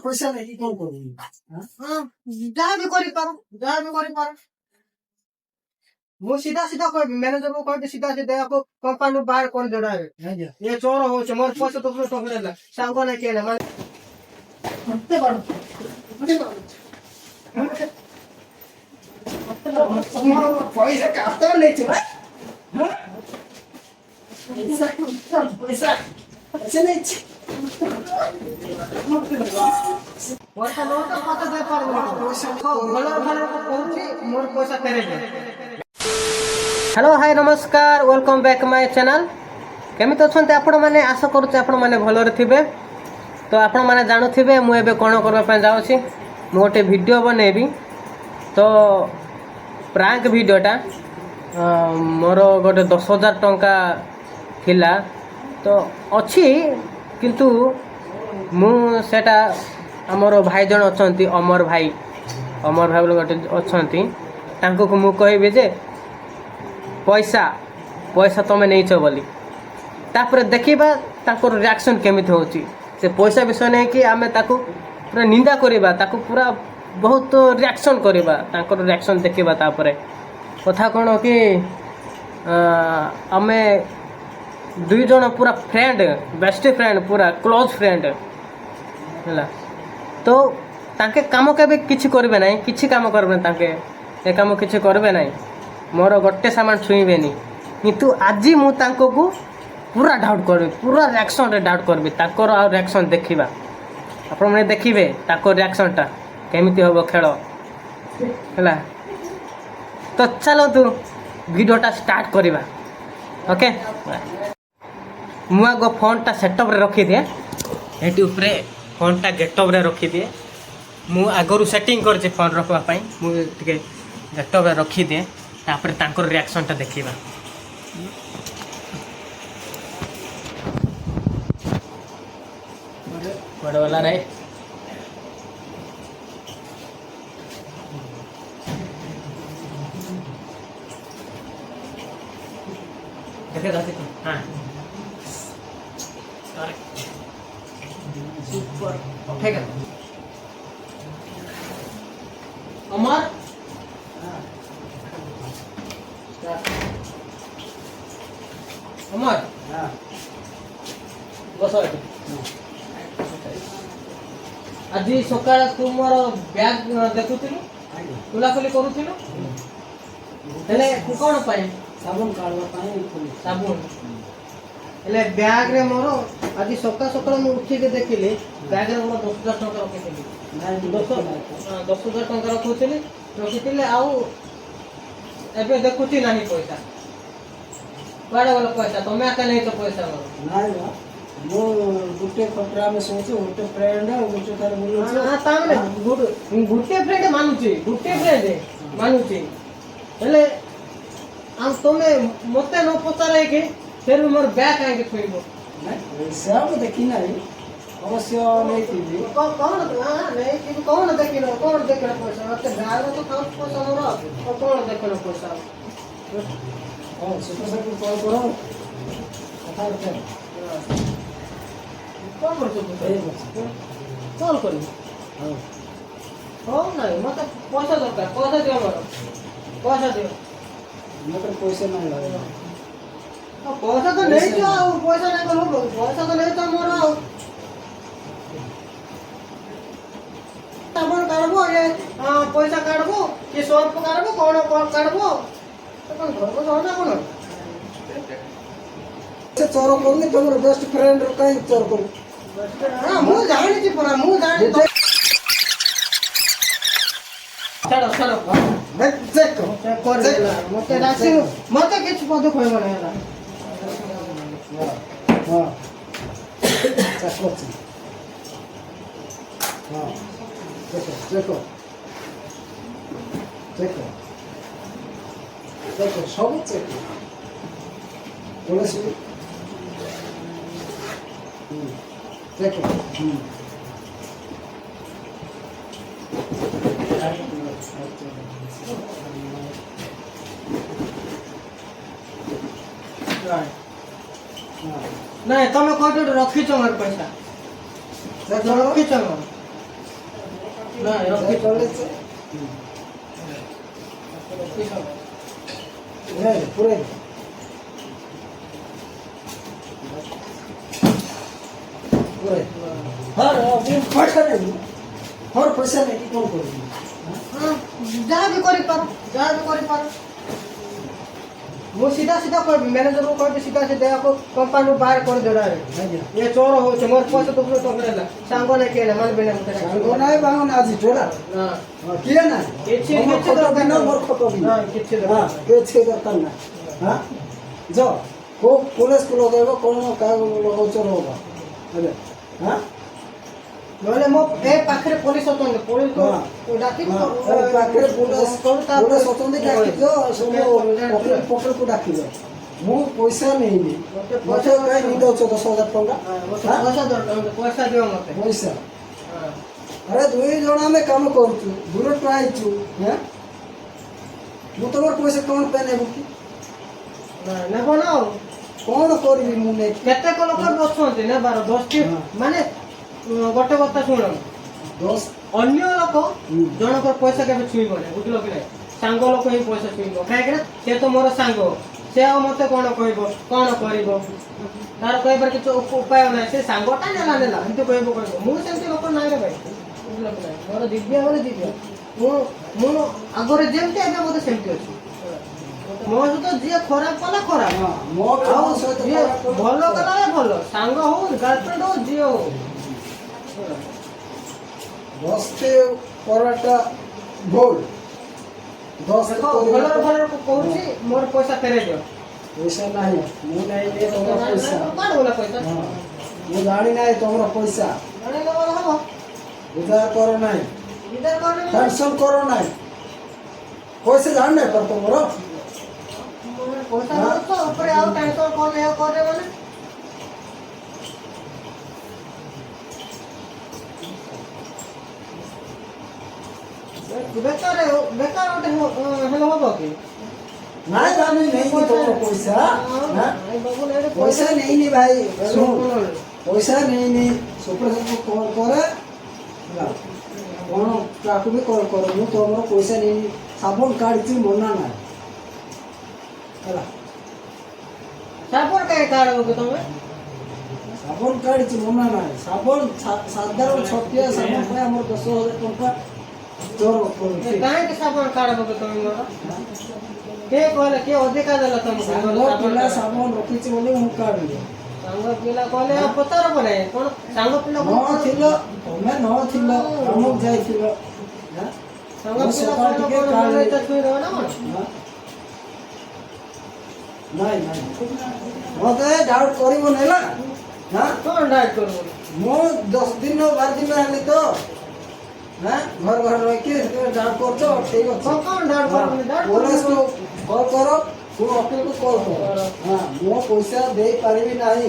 पैसा नहीं कौन करूंगी जहाँ भी कर ମୁଁ ସିଧା ସିଧା କହିବି ମ୍ୟାନେଜରକୁ କହିବି ସିଧା ସିଧା ୟାକୁ କମ୍ପାନୀରୁ ବାହାର କରିଦେବା ଏ ଚୋର ହଉଛି ମୋର ପଇସା ତ ଟଙ୍କା ହେଲା ସାଙ୍ଗ ନାଇଁ କିଏ ମାନେ पैसा काटता नहीं चला पैसा पैसा नहीं ପଇସା ନ ତ ମତେ ଦେଇପାରିବ ଭଲ ଭଲ କହୁଛି ମୋର ପଇସା ଫେରେଇଦେ। हेलो हाय नमस्कार वेलकम बैक माय चैनल केमी अच्छा आपण मैंने आशा करुचे आपण मैंने भलरे थे तो आपण मैंने जानूे मुझे कौन करने जाऊँगी मु गोटे वीडियो बनैबी तो प्रांक वीडियोटा मोर गोटे 10,000 टंका थिला तो अच्छी किंतु मु सेटा आमर भाई जन अच्छा अमर भाई बोले गोटे अच्छा मु कहबी जे पैसा पैसा तुम्हें नहीं बोली तापर देखा ताकर रिएक्शन केमिति होची से पैसा विषय नहीं कि आमे ताकू पूरा निंदा करिबा ताकू पूरा बहुत रिएक्शन करिबा ताकर रिएक्शन देखिबा तापर कथा कोन कि आमे दुई जन पूरा फ्रेंड बेस्ट फ्रेंड पूरा क्लोज फ्रेंड हैला तो ताके काम केबे किछि करबे नहीं किछि काम करबे ताके ए काम किछि करबे नहीं मोर गोटे सामान छुईबेनी किंतु आज मुझको पूरा डाउट करी पूरा रिएक्शन रे डाउट करबी ताकर आ रिएक्शन देखिबा आपण माने देखिबे ताकर रिएक्शन टा केमिति होबो खेल हैला तो चलो तू वीडियोटा स्टार्ट करिबा ओके मुआ गो फोन टा सेटअप रे रखी दे एटी ऊपर फोन टा गेटअप रे रखी दे मु आगरु सेटिंग करछि फोन रखवा पई मु टिके गेटअप रे रखी दे तापर तांकर रिएक्शन टा देखिबा बड़ वाला रे देखे जाते हां सुपर ओके अमर अमर बस आज सकाळ तुम बैग देखुथिलु खुलाखुली करूथिलु हेले कोन पाए साबुन काढवा पाए साबुन हेले बैग रे मोर आज सकाळ सकाळ मु उठी के देखिली बैग रे मोर 10,000 टका रखिथिली नाही 10,000 टका रखिथिले आउ एबे देखुची नाही पैसा कुआडे वाला पैसा तुम्हें आके नहीं तो पैसा नाही बा मो गुटे कपड़ा में सोचे गुटे फ्रेंड है गुटे तार बोलु हां तामले गुटे फ्रेंड मानुची हेले हम तुम्हें मते न पचारे के फिर मोर बैग आके थोइबो नहीं सब देखि नाही अवश्य नहीं थी कौन नहीं कि कौन देखिनो पैसा मते गार तो काम पैसा मोर और कौन देखिनो पैसा हां सुपर सर को कॉल करो कथा करते कौन करछो कॉल करी हां हो नहीं मते पैसा दरकार पैसा दियो मोर पैसा दियो मते पैसा नहीं लगे पैसा तो नहीं जो पैसा नहीं करो पैसा तो नहीं तो मोर आ साबुन काढबो ये पैसा काढबो कि सर्फ काढबो कोन काढबो तो कोन घर को जाओ ना कोन से चोर करनी तुमर बेस्ट फ्रेंड रो कहीं चोर करू हां मु जानि छी पूरा मु जानि चलो देख चेक कर देला मते राखी मते किछ पद खोइबो नै हला हां चेक करछि हां देखो सब चेक तुलसी देखो नहीं तुम कोटे रखी छ मोर पैसा रखी छ ନା ରଖି ଚଲେଇଛ ପୁରା ପଇସା ନେବି ମୋର ପଇସା ନେଇକି କ'ଣ କରିବି ଯାହା ବି କରିପାର ଯାହା ବି କରିପାର ମୁଁ ସିଧା ସିଧା କହିବି ମ୍ୟାନେଜରକୁ କହିବି ସିଧା ସିଧା ୟାକୁ କମ୍ପାନୀରୁ ବାହାର କରିଦେଲା ଏ ଚୋର ହଉଛି ମୋର ପଇସା ତ ଟଙ୍କା ସାଙ୍ଗ ନାଇଁ କିଏ ନା ମାନିବେ ନା ସାଙ୍ଗ ନାହିଁ ବାଙ୍ଗ ନା ଆଜି ଚୋରା କିଏ ନାହିଁ କିଛି ଖଟ ଦିନ ମୋର ଖଟ ଦିନ କିଛି କିଛି ଦରକାର ନାହିଁ ହଁ ଯ କେଉଁ ପୋଲିସକୁ ଲଗାଇବ କ'ଣ କାହାକୁ ଲଗାଉଛ ଲଗା ହେଲେ ହଁ ନହେଲେ ମୋ ଏ ପାଖରେ ପୋଲିସ ଅଛନ୍ତି ପୋଲିସ ଡାକିବି ପାଖରେ ପୋଲିସ ଅଛନ୍ତି ଡାକିଛ ସବୁ ପକେଟକୁ ଡାକିଛ ମୁଁ ପଇସା ନେଇନି ମତେ କାହିଁ ଦେଉଛ 10,000 ଟଙ୍କା ପଇସା ଦରକାର ପଇସା ଦିଅ ମତେ ପଇସା ଆରେ 2 ଜଣ ଆମେ କାମ କରୁଛୁ ଦୂରଠୁ ଆଇଛୁ ମୁଁ ତମର ପଇସା କ'ଣ ପାଇଁ ନେବୁ କି ନେବ ନା ଆଉ କ'ଣ କରିବି ମୁଁ ନେଇ କେତେକ ଲୋକ ଅଛନ୍ତି ନେବାର 10ଟି ମାନେ ଗୋଟେ କଥା ଶୁଣ 10 ଅନ୍ୟ ଲୋକ ଜଣଙ୍କର ପଇସା କେବେ ଛୁଇଁବନି ବୁଝିଲ କି ନାହିଁ ସାଙ୍ଗ ଲୋକ ହିଁ ପଇସା ଛୁଇଁବ କାହିଁକି ନା ସେ ତ ମୋର ସାଙ୍ଗ ସେ ଆଉ ମତେ କ'ଣ କହିବ କ'ଣ କରିବ ତାର କହିବାର କିଛି ଉପାୟ ନାହିଁ ସେ ସାଙ୍ଗଟା ନେଲା ଏମିତି କହିବ ମୁଁ ସେମିତି ଲୋକ ନାହିଁ ରେ ଭାଇ ବୁଝିଲ କି ନାହିଁ ମୋର ଦିବ୍ୟ ମାନେ ଦିବ୍ୟ ମୁଁ ଆଗରେ ଯେମିତି ଏବେ ମୋତେ ସେମିତି ଅଛି ମୋ ସହିତ ଯିଏ ଖରାପ କଲା ଖରାପ ଆଉ ଯିଏ ଭଲ କଲା ଭଲ ସାଙ୍ଗ ହଉ ଗାର୍ଲଫ୍ରେଣ୍ଡ ହଉ ଝିଅ ହଉ 10ଟି କରାଟା ଭୁଲ 10 ଭଲରେ କହୁଛି ମୋର ପଇସା ଫେରେଇ ଦିଅ ପଇସା ନାହିଁ ମୁଁ ନେଇନି ତମର ପଇସା ପଇସା ମୁଁ ଜାଣି ନାହିଁ ତମର ପଇସା ହବ ଉଧାର କର ନାହିଁ ଇଧର କରିଲେ ଟେନସନ୍ କର ନାହିଁ ପଇସା ଜାଣି ନାହିଁ ତ ତମର ପଇସା ତ ଉପରେ ଆଉ ଟେନସନ କଲେ ମାନେ ବେକାର ଗୋଟେ ହେଲେ ହବ କି ନାଇଁ ଆମେ ନେଇନି ତମର ପଇସା ପଇସା ନେଇନି ଭାଇ ପଇସା ନେଇନି ସୁପ୍ରସାଦକୁ କଲ୍ କରେ ହେଲା କ'ଣ ତାକୁ ବି କଲ୍ କର ମୁଁ ତମର ପଇସା ନେଇନି ସାବୁନ କାଢ଼ିଛି ମନା ନାହିଁ ହେଲା ସାବୁନ କାହିଁ କାଢବ କି ତମେ ସାବୁନ କାଢ଼ିଛି ମନା ନାହିଁ ସାବୁନ ସାଧାରଣ ଛୋଟିଆ ସାବୁନ ପାଇଁ ଆମର 10,000 ଟଙ୍କା ଚୋର କରୁଛି କାହିଁକି ସାବୁନ କାଢବ କି ତମେ ମୋର କିଏ କହିଲେ କିଏ ଅଧିକା ଦେଲା ତମକୁ ପିଲା ସାବୁନ ରଖିଛି ବୋଲି ମୁଁ କାଢ଼ିଲି ସାଙ୍ଗ ପିଲା କହିଲେ ଆଉ ପଚାରବ ନାହିଁ କ'ଣ ସାଙ୍ଗ ପିଲା ନଥିଲ ତମେ ନଥିଲ ଆମକୁ ଯାଇଥିଲ ସାଙ୍ଗ ପିଲା ଛୁଇଁଦେବ ନା କ'ଣ ନାଇଁ ନାଇଁ ମତେ ଡାଉଟ୍ କରିବନି ହେଲା କ'ଣ ଡାଇଟ୍ କରିବ ମୁଁ 10 ଦିନ 12 ଦିନ ହେଲି ତ ଘର ରହିକି ଡାଉଟ୍ କରୁଛ ଠିକ ଅଛି କ'ଣ ଡାଉଟ୍ କରିବନି ପୋଲିସକୁ କଲ୍ କର ତୁ ଓକିଲକୁ କଲ୍ କର ମୁଁ ପଇସା ଦେଇପାରିବି ନାହିଁ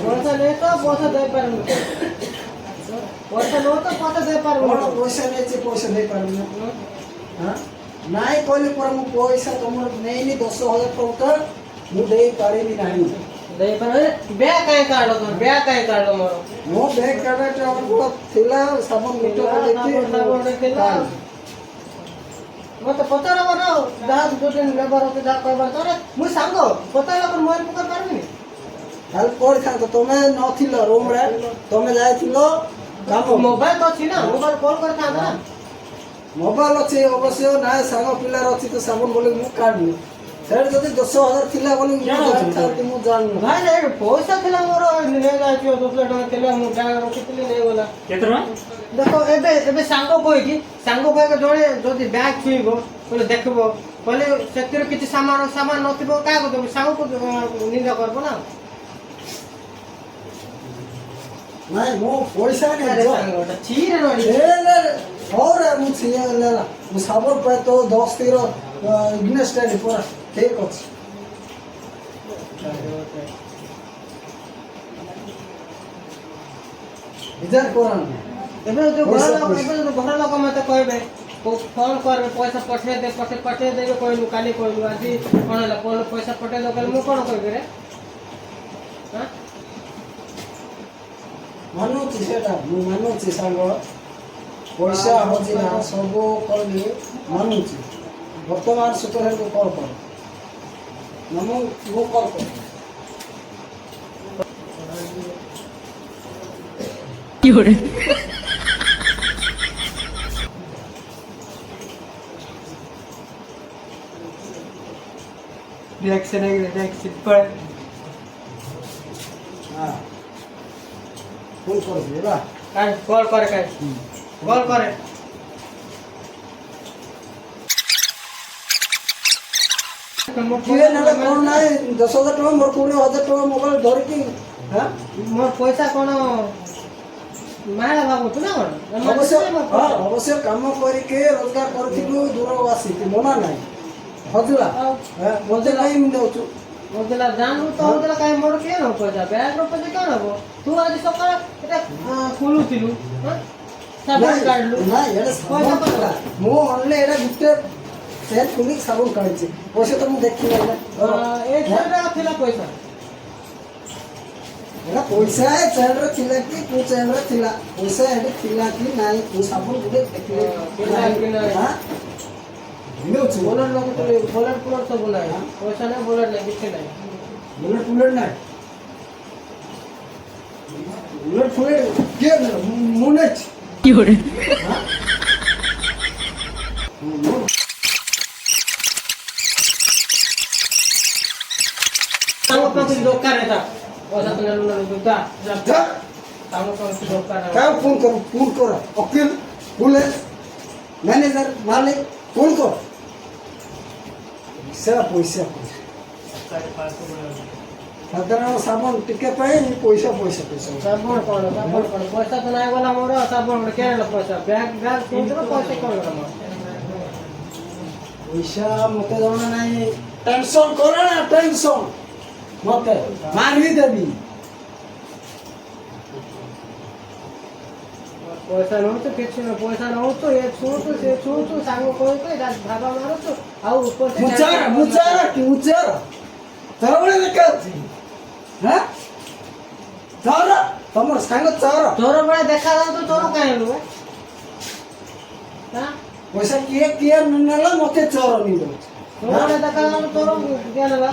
ପଇସା ନେଇ ତ ପଇସା ଦେଇପାରିବି ପଇସା ନେଉ ତ ପଇସା ଦେଇପାରିବି କ'ଣ ପଇସା ନେଇଛି ପଇସା ଦେଇପାରିବି ନା ନାଇଁ କହିଲି ପରା ମୁଁ ପଇସା ତମର ନେଇନି 10,000 ଟଙ୍କା ମୁଁ ଦେଇପାରିବି ନାହିଁ ଦେଇପାରିବି ବ୍ୟାଗ୍ କାହିଁ କାଢ଼ ତମେ ବ୍ୟାଗ୍ କାହିଁ କାଢ଼ ମୋର ମୋ ବ୍ୟାଗ୍ କାର୍ଡଟା ଥିଲା ସାବୁନ ଥିଲା ମତେ ପଚାରବ ନା ଯାହା ଯୋଉଠି ନେବାର ଅଛି ଯାହା କହିବାର ତାହେଲେ ମୁଁ ସାଙ୍ଗ ପଚାରିଲା ପରେ ମୋବାଇଲ ପକେଇ ପାରିବିନି ତାହେଲେ କରିଥାନ୍ତ ତମେ ନଥିଲ ରୁମ୍ରେ ତମେ ଯାଇଥିଲ କାମ ମୋବାଇଲ ତ ଅଛି ନା ମୋବାଇଲ କଲ୍ କରିଥାନ୍ତ ନା ମୋବାଇଲ ଅଛି ଅବଶ୍ୟ ନାଇଁ ସାଙ୍ଗ ପିଲାର ଅଛି ତ ସାବୁନ ବୋଲି ମୁଁ କାଢିଲି ସେଠି ଯଦି 10,000 ଥିଲା ବୋଲି ମୁଁ ଜାଣିନି ଭାଇ ପଇସା ଥିଲା ମୋର ନେଇଯାଇଛି 10,000 ଟଙ୍କା ଥିଲା ମୁଁ ବ୍ୟାଗ୍ ରଖିଥିଲି ନେଇଗଲା କେତେ ଟଙ୍କା ଦେଖ ଏବେ ସାଙ୍ଗ କହିକି ଜଣେ ଯଦି ବ୍ୟାଗ୍ ଛୁଇଁବ କହିଲେ ଦେଖିବ କହିଲେ ସେଥିରେ କିଛି ସାମାନ ନଥିବ କାହାକୁ ଦେବ ସାଙ୍ଗକୁ ନିନ୍ଦା କରିବ ନା ନାଇଁ ମୁଁ ପଇସା ମୁଁ ସାବୁନ ପାଇଁ ତ 10 ଇଗନେଷ୍ଟ ପୁରା ଠିକ ଅଛି ବିଜାର କରାନି ଏବେ ଯୋଉ ଘର ଲୋକ ମତେ କହିବେ ଫୋନ କରିବେ ପଇସା ପଠେଇଦେବେ କହିଲୁ କାଲି କହିଲୁ ଆଜି କ'ଣ ହେଲା ପଇସା ପଠେଇଦେବ କହିଲେ ମୁଁ କ'ଣ କହିବି ରେ ମାନୁଛି ସେଟା ମୁଁ ମାନୁଛି ସାଙ୍ଗ ପଇସା ହଉଛି ନା ସବୁ କହିଲି ମାନୁଛି ବର୍ତ୍ତମାନ ସୁପରହେଡକୁ କଲ୍ କର ନା ମୁଁ କଲ୍ କର रिएक्शन है रिएक्शन पर ହଁ ଫୋନ୍ କରିବି ହେଲା काय कॉल करे काय कॉल करे କିଏ ନେଲେ କ'ଣ ନାହିଁ 10,000 ଟଙ୍କା ମୋର 20,000 ଟଙ୍କା ମୋବାଇଲ ଧରିକି ହଁ मोर पैसा कोन माया बाबू तू ना कोन ଅବଶ୍ୟ ହଁ ଅବଶ୍ୟ କାମ କରିକି ରୋଜଗାର କରିଥିଲୁ ଦୂର ଆସିକି ମନା ନାହିଁ ହଜିଲା ମୋତେ କାହିଁ ମୁଁ ଦେଉଛୁ मोदला जानू तो मोदला काय मोर के न पैसा बैग रो पैसा कोन हबो तू आज सकाळ एटा खोलु थिलु हां साबुन काढलु ନା ଏଇଟା ପଇସା ସାବୁନ ପତ୍ର। ମୁଁ ଅନଲି ଏଇଟା ଗୋଟେ ସେଟ୍ ଖୋଲିକି ସାବୁନ କାଢିଛି ପଇସା ତ ମୁଁ ଦେଖିନି ए छेड़ा थिला पैसा ଏଇଟା ପଇସା ଏ ଚେନ୍ରେ ଥିଲା କି ତୁ ଚେନ୍ରେ ଥିଲା ପଇସା ଏଠି ଥିଲା କି ନାହିଁ ତୁ ସାବୁନ ଗୋଟେ ଦେଖିଲେ ଥିଲା କି ନାହିଁ। ହାଁ ମିଳୁଛି बोलर लोग तो बोलर पुलर सब नाही पैसा नाही बोलर नाही किछ नाही ବୁଲେଟ ଫୁଲେଟ ନାହିଁ ବୁଲେଟ ଫୁଲେଟ କିଏ ନେଲା ମୁଁ ନେଇଛି ହାଁ? ମୁଁ सांगो पण दोकार येता पैसा तो नेलु ना दुदा जा सांगो पण दोकार काय फोन कर वकील पुलिस मैनेजर मालिक फोन कर ପଇସା ପଇସା ସାଧାରଣ ସାବୁନ ଟିକେ ପାଇଁ ପଇସା ପଇସା ପଇସା साबुन कोन पैसा तो नाही बोला मोर साबुन के नेला पैसा बैग बैग सोचलो पैसा कोन गला मोर ପଇସା ମତେ ଜଣା ନାହିଁ ଟେନସନ କର ନା ଟେନସନ ମତେ ମାରି ଦେବି पैसा न तो किछ न पैसा न तो एक छूट से छूट सांगो कोई कोई धाबा मारो तो आउ ऊपर से ମୁଚାର ତୋର ଭଳି ଦେଖାଉଛି ହଁ ଚୋର ତମର ସାଙ୍ଗ ଚୋର तोर बड़ा देखा जाऊ तो तोर काहे नु हां ପଇସା କିଏ କିଏ ନେଲା ମତେ ଚୋର ନେଇ ଦଉଛି तोर बड़ा देखा जाऊ तोर क्या लेला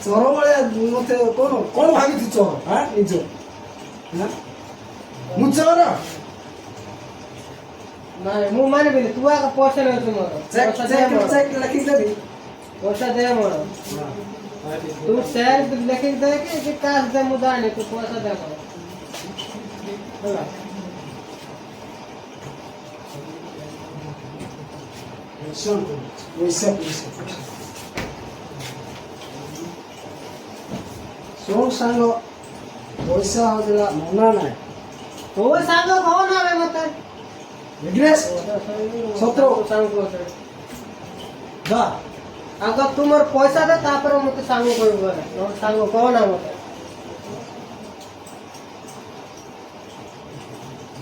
ଚୋର ଭଳିଆ ମତେ କଣ ଭାବିଛୁ ଚୋର ହଁ ନିଜ ମୁଁ ଚୋର नहीं मु माने भी तू आके पैसा नहीं तू मोर पैसा दे मोर ଚେକ୍ ଲେଖିଦେବି पैसा दे मोर तू शेयर लिख दे कि काश दे मुदा नहीं तू पैसा दे मोर होला ପଇସା ଶୁଣ ସାଙ୍ଗ ପଇସା ହଉଥିଲା ମନା ନାହିଁ तो सांग कौन आवे मते ବିଗ୍ରେଶ ସତର सांग को ଯା अगर तुम मोर पैसा दे तापर मते सांग कोई बोले और सांग कौन आ मते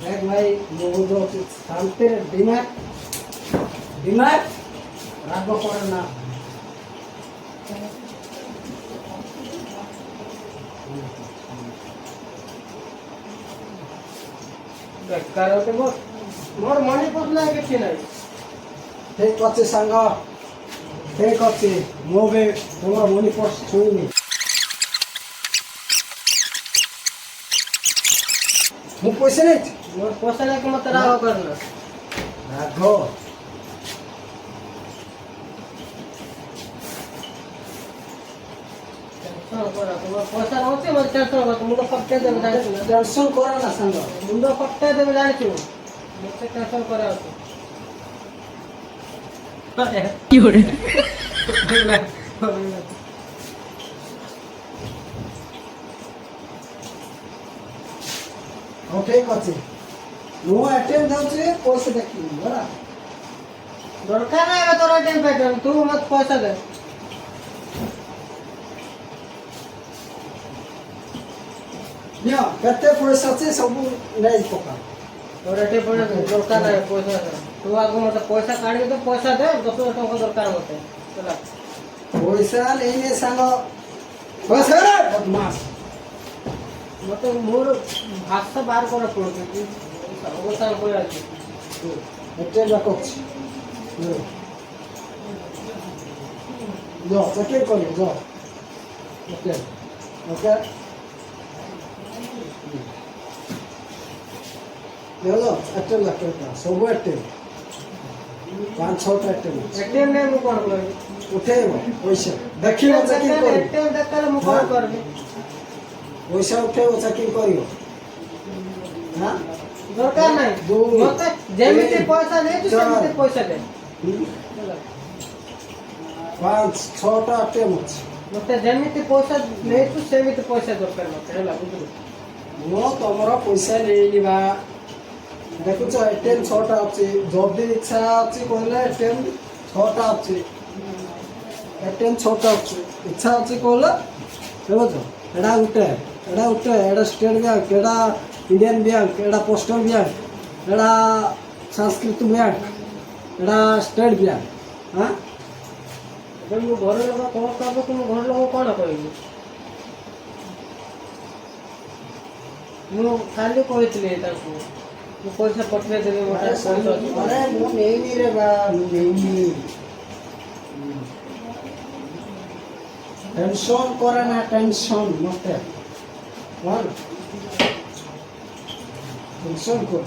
देख भाई ବହୁତ ଅଛି ଶାନ୍ତିରେ ଦିମାଗ ରାଗ ପଡ଼େ ନା बेकार होते मोर मनी पसना है किछ नहीं ଠିକ ଅଛି ସାଙ୍ଗ ଠିକ ଅଛି ମୁଁ ବି ତୁମର ମନି ପର୍ସ ଛୁଇଁନି ମୁଁ ପଇସା ନେଇଛି मोर पैसा लेके मत राग करना ରାଗ टेंशन करा तुम पैसा रहते मत टेंशन कर तुम तो फटके दे जाने तू ଟେନସନ୍ କର ନା ସାଙ୍ଗ मुंडो फटके दे जाने तू मत टेंशन करा तू ହଉ ଠିକ ଅଛି ମୁଁ ATM ଯାଉଛି ପଇସା ଦେଖିବି ହେଲା दरकार है तोरा टाइम पे तू मत पैसा दे ନିଅ କେତେ ପଇସା ଅଛି ସବୁ ନେଇ ପକା तोरा टाइम पे दरकार है पैसा दे तू आगो मत पैसा काढ के तो पैसा दे 10,000 टका दरकार मते चला ପଇସା ନେଇନି ସାଙ୍ଗ पैसा रे बदमाश मत मोर भाषा बाहर करा पड़ते कि अवसर कोई আছে এটা রাখো যাও চেক করো যাও ওকে ওকে দেখো একটা লাগবে সব একটা 5-6টা একটা एटीएम ने मु कोन करबे উঠেইব পয়সা দেখিব চেক করো एटीएम देखले मु कोन करबे পয়সা উঠেইব চেক করিব হ্যাঁ দরকার নাই মতে যেমিতি পয়সা নেই তো সেমিতি পয়সা দে 5-6টা একটা আছে মতে যেমিতি পয়সা নেই তো সেমিতি পয়সা দরকার মতে ହେଲା বুঝলি ମୁଁ ତମର ପଇସା ନେଇନିବା ଦେଖୁଛ ଏଟିଏମ୍ 6ଟା ଅଛି ଯଦି ଇଚ୍ଛା ଅଛି କହିଲେ ଏଟିଏମ୍ 6ଟା ଅଛି ଏଟିଏମ୍ 6ଟା ଅଛି ଇଚ୍ଛା ଅଛି କହିଲେ ଦେଖୁଛ ଏଇଟା ଗୋଟେ ଏଇଟା ଷ୍ଟେଟ୍ ବ୍ୟାଙ୍କ ଏଇଟା ଇଣ୍ଡିଆନ୍ ବ୍ୟାଙ୍କ ଏଇଟା ପୋଷ୍ଟାଲ ବ୍ୟାଙ୍କ ଏଇଟା ସଂସ୍କୃତ ବ୍ୟାଙ୍କ ଏଇଟା ଷ୍ଟେଟ୍ ବ୍ୟାଙ୍କ ହଁ ଏବେ ମୁଁ ଘର ଲୋକ କଣ କରିବ ତୁମ ଘର ଲୋକ କଣ କହିବି ମୁଁ କାଲି କହିଥିଲି ତାଙ୍କୁ ମୁଁ ପଇସା ପଠେଇ ଦେବି ଗୋଟେ अरे ମୁଁ ନେଇନି ରେ ବା ମୁଁ ନେଇନି टेंशन करे ना टेंशन मते वन टेंशन कर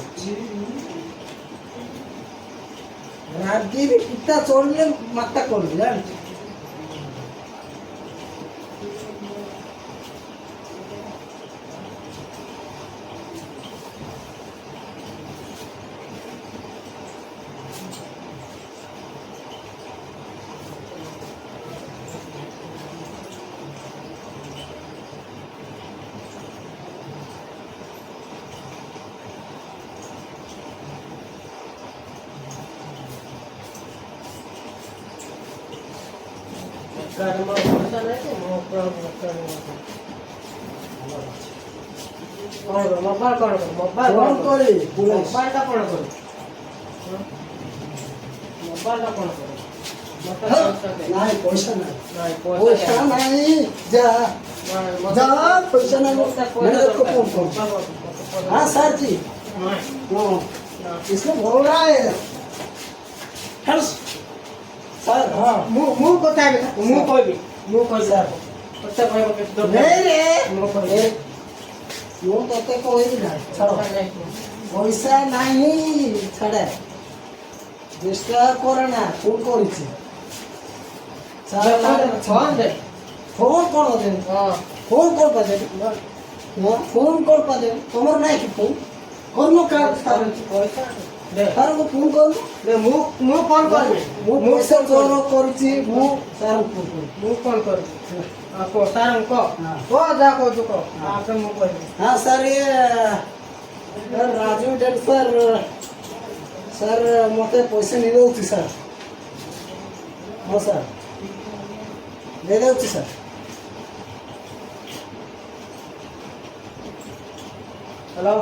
रागी भी कितना चोड़ले माता कर जान कर्म पइसा नहीं कि मो प्रभु कर्म कौन करो मोबाइल कौन करो मोबाइल कौन करे पुलिस मोबाइल का कौन करो मोबाइल का कौन करो मत पैसा दे नहीं पैसा नहीं नहीं पैसा नहीं जा जा पैसा नहीं मेरे को फोन कर हाँ सर जी हाँ इसमें बोल रहा है हर्ष सर हाँ मु কথা হবে मु কইবি सर কথা কইব কে তো नहीं रे मु কইবি ମୁଁ ତତେ କହିବି ନା ଛାଡ଼ ପଇସା ନାହିଁ ଛାଡ଼େ ଚେଷ୍ଟା କରେ ନା ଫୋନ୍ କରିଛି ଫୋନ ଦେ ଫୋନ୍ କ'ଣ ଦେବି ହଁ ଫୋନ୍ କ'ଣ ପାଇଁ ଦେବି ଫୋନ୍ କ'ଣ ପାଇଁ ଦେବି ତମର ନାହିଁ କି ଫୋନ୍ କରୁନ କାହାର ପଇସା ଦେ ସାର୍ଙ୍କୁ ଫୋନ୍ କରୁନ ଦେ ମୁ ଫୋନ କରିବି ମୁଁ ପଇସା ଚୋର କରିଛି ମୁଁ ସାର୍ଙ୍କୁ ଫୋନ୍ କରିବି ମୁଁ ଫୋନ କରିବି को सारंग को जा को जुको आपसे मु कहबी हाँ सर ये राजू डेल सर सर मते पैसा नहीं दौची सर हाँ सर दे दौची सर हेलो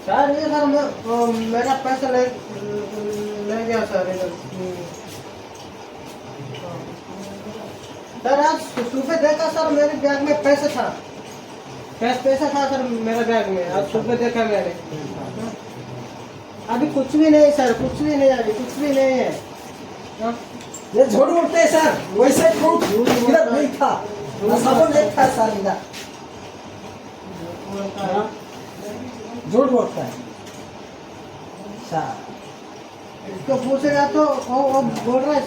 सर ये सर मेरा पैसा ले गया सर इधर सर आज सुबह देखा सर मेरे बैग में पैसा था पैसा था सर मेरे बैग में आज सुबह देखा मैंने अभी कुछ भी नहीं सर कुछ भी नहीं अभी कुछ भी नहीं है ये झूठ बोलते हैं सर वैसे झूठ इधर नहीं था साबुन नहीं था सर इधर झूठ बोलता है सर इसको पूछेगा तो वो बोल रहा है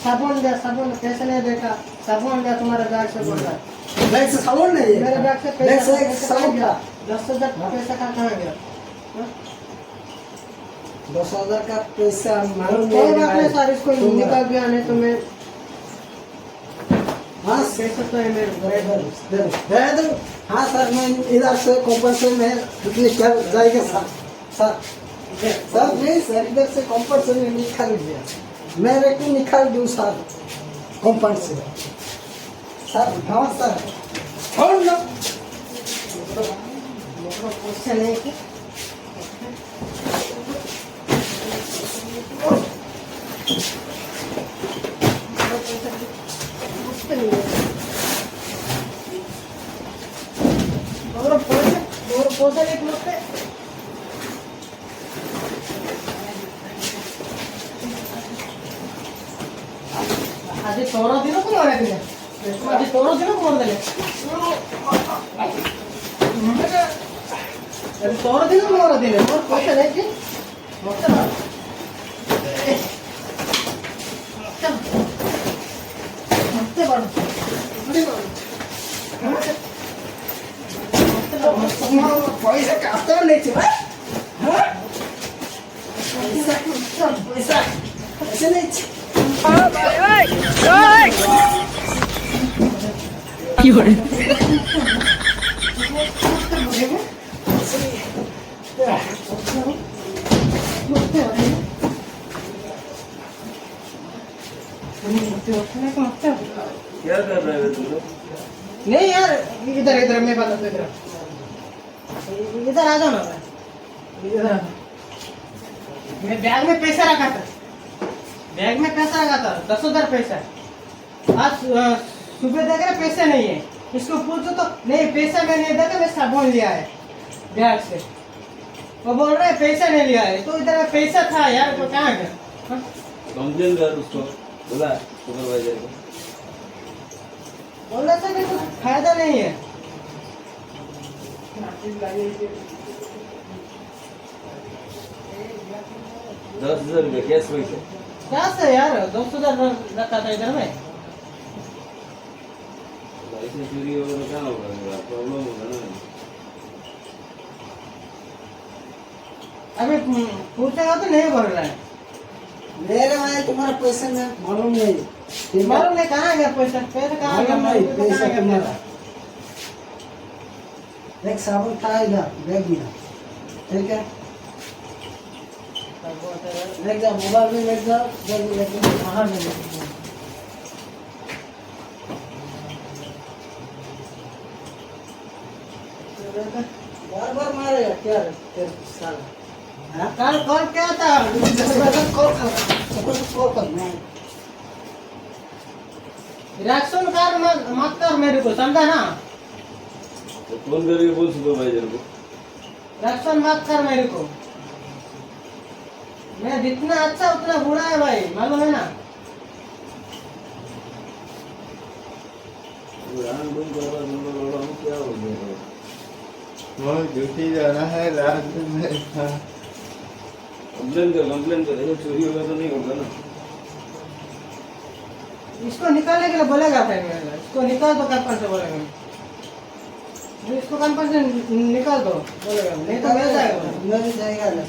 साबुन पैसे नहीं देखा साबुन दिया तुम्हारे बैग से बोल रहा है बैग से साबुन नहीं है मेरे बैग से बैग से पैसा साबुन गया 10,000 पैसा कहाँ गया 10,000 का पैसा मालूम कोई बात नहीं नहीं सर इसको निकाल भी आने तो मैं हाँ पैसा तो है मेरे दे दो हाँ सर मैं इधर से कंपल्सरी में निकल जाएगा सर सर सर नहीं सर इधर से कंपल्सरी निकाल दिया मेरे को निकाल दूँ सर कंपल्सरी सर हाँ सर छोड़ लो पैसा नहीं कि पैसा नहीं पैसा लेके मुझसे आज 13 दिन को मारे दिले आज 13 दिन को मार दिले आज 13 दिन को मार दिले मोर पैसा लेके मुझसे मुझसे बड़ पैसा कहाँ ले पैसा पैसा पैसा नहीं क्या कर रहे हो तुम लोग? नहीं यार इधर इधर मैं बात करता इधर इधर आ जाओ ना इधर आ मैं बैग में पैसा रखा था बैग में पैसा रखा था 10,000 पैसा आज सुबह देख रहे पैसे नहीं है इसको पूछो तो नहीं पैसा मैं नहीं देखा मैं साबुन लिया है बैग से वो बोल रहे पैसा नहीं लिया है तो इधर पैसा था यार वो कहाँ गया हाँ? कंप्लेन कर उसको बोला सुपरवाइजर को। बोल रहा था कि कुछ फायदा नहीं है 10,000 रुपये कैश पैसे। क्या से यार 2,000 रखा था इधर में ऐसे चोरी होगा तो क्या होगा? प्रॉब्लम होगा ना। अभी पूछेगा तो नहीं बोल रहा है मेरे भाई तुम्हारा पैसा में मालूम नहीं मालूम नहीं कहाँ गया पैसा पैसा कहाँ गया मालूम नहीं मालूम नहीं पैसा कहाँ गया तुम्हारा एक साबुन था इधर बैग में ठीक है लेके जा मोबाइल में लेके जा बैग में लेके जा बाहर में लेके बार बार मारेगा क्या रे तेरे साला हाँ कल क्या था कॉल कर मैं रिएक्शन कर मत कर मेरे को समझा ना तो फोन करके बोल सुपरवाइजर को। रिएक्शन मत कर मेरे को मैं जितना अच्छा उतना बुरा है भाई मालूम है ना रान बंद करवा दूंगा बोला हूँ क्या हो गया? वो ड्यूटी जाना है रात में कंप्लेन कर ऐसे चोरी होगा तो नहीं होगा ना। इसको निकालने के लिए बोलेगा फिर मैं इसको निकाल दो कंपनी से बोलेगा इसको कंपनी से निकाल दो बोलेगा नहीं तो मिल जाएगा मैं भी जाएगा ना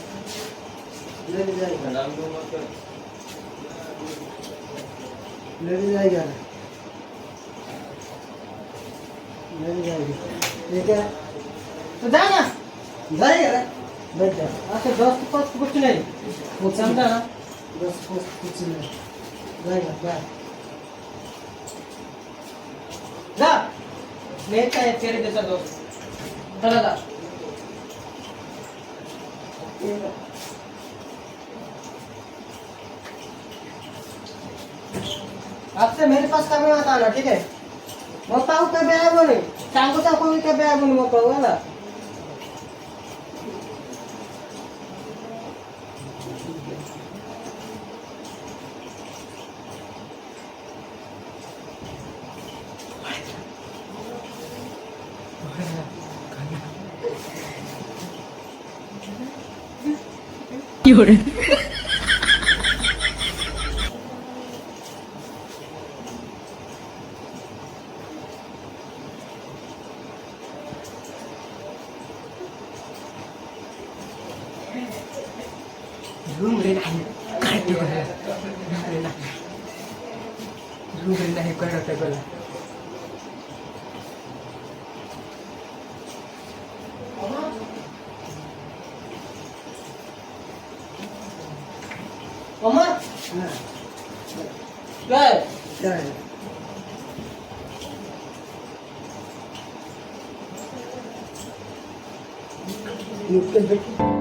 ले भी जाएगा नाम को मत कर। ले भी जाएगा ना ले भी जाएगा ठीक है तो जा ना जाएगा ना बैठ जा अच्छा दोस्त को कुछ नहीं कुछ समझा ना बस कुछ नहीं जाएगा जा जा लेता है तेरे जैसा दोस्त चला जा आपसे मेरे पास कभी मत आना ठीक है बताओ कभी आए बोले सांगो चा कोई कभी आए बोले बताओ है ना रूम रे नाही काय तू कर रूम रे नाही करत आहे बोला अमर हाँ काय जाएगा यूके बेटी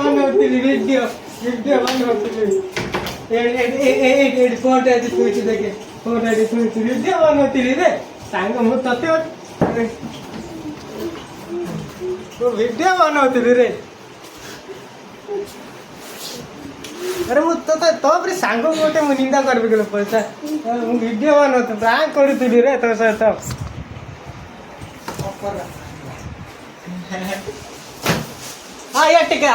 ବନଉଥିଲି ଭିଡିଓ ବନଉଥିଲି ଫୋଟ ଆଜି ଥୁଇଛି ଦେଖେ ଫୋଟ ଆଜି ଥୁଇଛି ଭିଡିଓ ବନଉଥିଲି ରେ ସାଙ୍ଗ ମୁଁ ତତେ ଭିଡିଓ ବନଉଥିଲି ରେ अरे ମୁଁ ତତେ ତୋପରେ ସାଙ୍ଗ ଗୋଟେ ମୁଁ ନିନ୍ଦା କରିବି ଗଲେ ପଇସା ମୁଁ ଭିଡିଓ ବନଉଥିଲି ପ୍ରାଙ୍କ୍ କରୁଥିଲି ରେ ତୋ ସହିତ हाँ यार टिका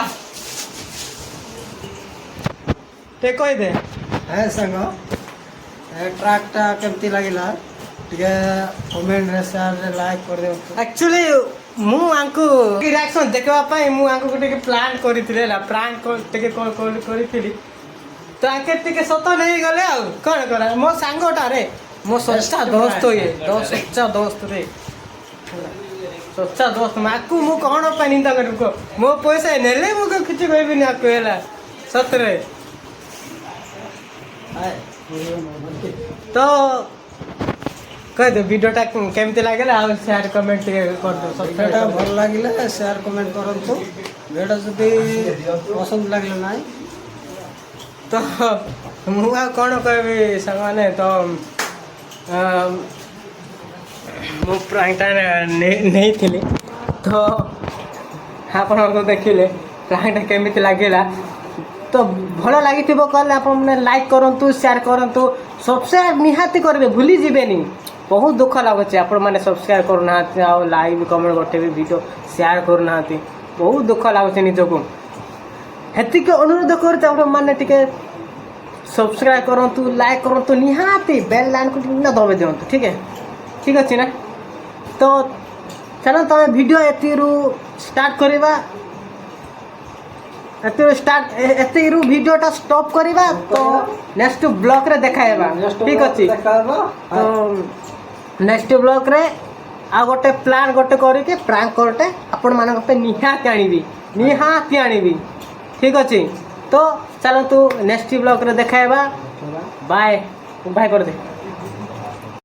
ते कहदे ହେ ସାଙ୍ଗ ଏ ଟ୍ରାକ୍ଟା କେମିତି ଲାଗିଲା ଟିକେ କମେଣ୍ଟରେ ସେୟାରରେ ଲାଇକ୍ କରିଦିଅନ୍ତୁ। एक्चुअली ମୁଁ ଆଙ୍କୁ ରିଆକ୍ସନ୍ ଦେଖିବା ପାଇଁ ମୁଁ ଆଙ୍କୁ ଟିକେ ପ୍ଲାନ୍ କରିଥିଲି ହେଲା ପ୍ରାଙ୍କ୍ ଟିକେ କରିଥିଲି ତ ଆଙ୍କେ ଟିକେ ସତ ନେଇଗଲେ ଆଉ କ'ଣ କରା ମୋ ସାଙ୍ଗଟାରେ ମୋ ସଚ୍ଚା ଦୋସ୍ତ ଇଏ ସଚ୍ଚା ଦୋସ୍ତ ରେ ସଚ୍ଚା ଦୋସ୍ତ ଆକୁ ମୁଁ କ'ଣ ପାଇଁ ନିନ୍ଦା କରିବି କହ ମୋ ପଇସା ନେଲେ ମୁଁ କିଛି କହିବିନି ଆକୁ ହେଲା ସତରେ ତ କହିଦେ ଭିଡ଼ିଓଟା କେମିତି ଲାଗିଲା ଆଉ ସେୟାର କମେଣ୍ଟ ଟିକେ କରିଦେବ ଭିଡ଼ିଓଟା ଭଲ ଲାଗିଲେ ସେୟାର କମେଣ୍ଟ କରନ୍ତୁ। ଭିଡ଼ିଓ ଯଦି ପସନ୍ଦ ଲାଗିଲା ନାହିଁ ତ ମୁଁ ଆଉ କ'ଣ କହିବି ସାଙ୍ଗମାନେ ତ ମୁଁ ପ୍ରାଙ୍କଟା ନେଇଥିଲି ତ ଆପଣଙ୍କୁ ଦେଖିଲେ ପ୍ରାଙ୍କଟା କେମିତି ଲାଗିଲା ତ ଭଲ ଲାଗିଥିବ କହିଲେ ଆପଣମାନେ ଲାଇକ୍ କରନ୍ତୁ ସେୟାର କରନ୍ତୁ ସବସ୍କ୍ରାଇବ୍ ନିହାତି କରିବେ ଭୁଲି ଯିବେନି ବହୁତ ଦୁଃଖ ଲାଗୁଛି ଆପଣମାନେ ସବସ୍କ୍ରାଇବ୍ କରୁନାହାନ୍ତି ଆଉ ଲାଇକ୍ କମେଣ୍ଟ ଗୋଟେ ବି ଭିଡ଼ିଓ ସେୟାର କରୁନାହାନ୍ତି ବହୁତ ଦୁଃଖ ଲାଗୁଛି ନିଜକୁ ହେତିକି ଅନୁରୋଧ କରୁଛି ଆପଣମାନେ ଟିକେ ସବସ୍କ୍ରାଇବ୍ କରନ୍ତୁ ଲାଇକ୍ କରନ୍ତୁ ନିହାତି ବେଲ୍ ଲାଇନ୍କୁ ଟିକେ ଦବାଇ ଦିଅନ୍ତୁ ଠିକ୍ ଅଛି ନା ତ ଚାଲନ୍ତୁ ଆମେ ଭିଡ଼ିଓ ଏତିରୁ ଷ୍ଟାର୍ଟ କରିବା ଏତିରୁ ଭିଡ଼ିଓଟା ଷ୍ଟପ୍ କରିବା ତ ନେକ୍ସଟ ବ୍ଲଗ୍ରେ ଦେଖାଇବା ଠିକ୍ ଅଛି ତ ନେକ୍ସଟ ବ୍ଲଗ୍ରେ ଆଉ ଗୋଟେ ପ୍ଲାନ୍ ଗୋଟେ କରିକି ପ୍ରାଙ୍କ୍ ଗୋଟେ ଆପଣମାନଙ୍କ ପାଇଁ ନିହାତି ଆଣିବି ଠିକ୍ ଅଛି ତ ଚାଲନ୍ତୁ ନେକ୍ସଟ ବ୍ଲଗ୍ରେ ଦେଖାଇବା ବାଏ କରିଦେ